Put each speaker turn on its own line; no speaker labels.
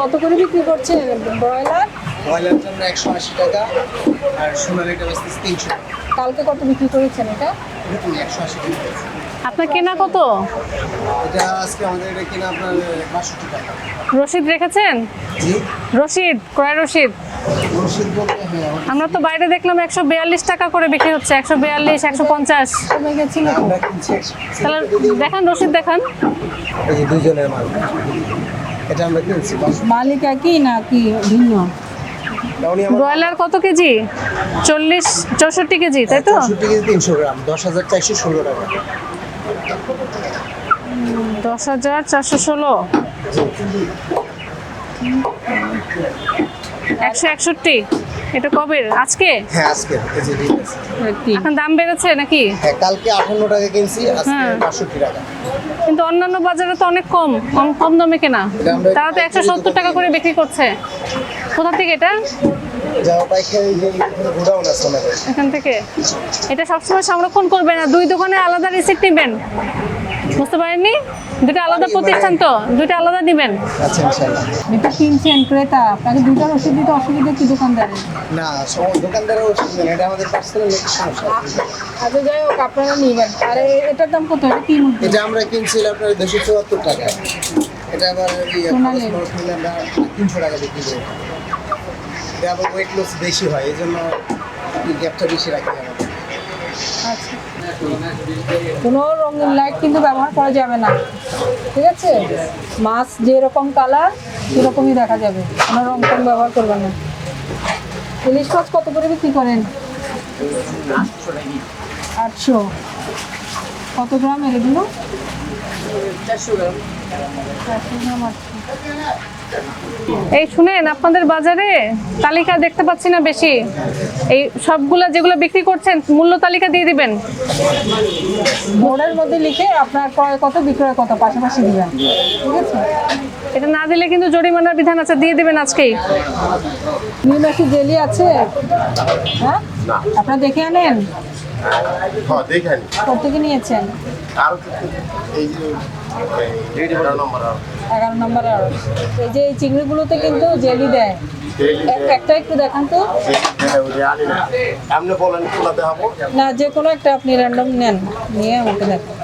কত করে বিক্রি করছেন ব্রয়লার?
ব্রয়লার জন্য 180 টাকা আর সোনালিটা বেশি 300 টাকা।
কালকে কত বিক্রি করেছেন এটা?
180 টাকা।
আপনার কেনা কত?
এটা আজকে আমাদের এটা কিনা আপনার 62 টাকা।
রসিদ রেখেছেন?
জি
রসিদ, ক্রয় রসিদ।
রসিদ বলতে হ্যাঁ
আমরা তো বাইরে দেখলাম 142 টাকা করে বিক্রি হচ্ছে, 142, 150।
কমে গেছিল তো।
আমরা কিনছি 100।
তাহলে দেখান, রসিদ দেখান।
এই যে দুইজনের মাল। এটা আমরা কিনছি
মালিক একই না কি ভিন্ন?
ব্রয়লার কত কেজি? 40, 64 কেজি, তাই তো?
64 কেজি 300 গ্রাম 10,416 টাকা।
10,416, 161। এটা কবে? আজকে?
হ্যাঁ আজকে এই যে ঠিক আছে।
এখন দাম বেড়েছে নাকি?
হ্যাঁ কালকে 58 টাকা কিনছি আজকে
হ্যাঁ।
62 টাকা।
কিন্তু অন্যান্য বাজারে তো অনেক কম কম দামে কেনা।
এটা আমরা-
তারা তো 170 টাকা করে বিক্রি করছে। কোথা থেকে এটা?
যাও পাইকারি যে এখানে গোডাউন আছে আমাদের।
এখান থেকে। এটা সবসময় সংরক্ষণ করবেন না, দুই দোকানে আলাদা রিসিপ্ট নেবেন। বুঝতে পারেননি? দুটো আলাদা প্রতিষ্ঠান তো, দুটো আলাদা নেবেন।
আচ্ছা ইনশাআল্লাহ।
এটা কিনছেন ক্রেতা, আপনাকে দুটো রসিদ দিতে অসুবিধা কি দোকানদারের?
না সব দোকানদারের ওষুধ নেই, এটা আমাদের পার্সোনাল সমস্যা।
আচ্ছা যাই হোক, আপনারা নেবেন। আর এটার দাম কত? এটা কি মুরগি?
এটা আমরা কিনছিলাম আপনার 274 টাকা। এটা আবার
সোনালী।
300 টাকা বিক্রি করি। এটা আবার ওয়েট লস বেশি হয়, এই জন্য গ্যাপটা বেশি রাখি আমরা।
আচ্ছা, কোনো রঙিন লাইট কিন্তু ব্যবহার করা যাবে না, ঠিক আছে? মাছ যেরকম কালার সেরকমই দেখা যাবে, কোনো রং টং ব্যবহার করবেন না। ইলিশ মাছ কত করে বিক্রি করেন? 800। কত গ্রামের এগুলো? 400 গ্রাম 800।
এই শুনেন, আপনাদের বাজারে তালিকা দেখতে পাচ্ছি না বেশি। এই সবগুলা যেগুলো বিক্রি করছেন মূল্য তালিকা দিয়ে দিবেন।
বোর্ডের মধ্যে লিখে আপনার ক্রয় কত বিক্রয় কত পাশাপাশি দিবেন, ঠিক আছে?
এটা না দিলে কিন্তু জরিমানার বিধান আছে, দিয়ে দিবেন আজকেই।
নিউনাসি জেলি আছে? হ্যাঁ, আপনারা দেখে আনেন।
হ্যাঁ দেখেন
কোথেকে নিয়েছেন?
আর এই যে 11 নম্বর
11 নম্বরে। আর এই যে এই চিংড়িগুলোতে কিন্তু জেলি দেয়, একটা একটু দেখান তো।
আপনি বলেন কোনটা দেখাবো?
না, যে কোনো একটা আপনি র্যান্ডম নেন, নিয়ে আমাকে দেখান।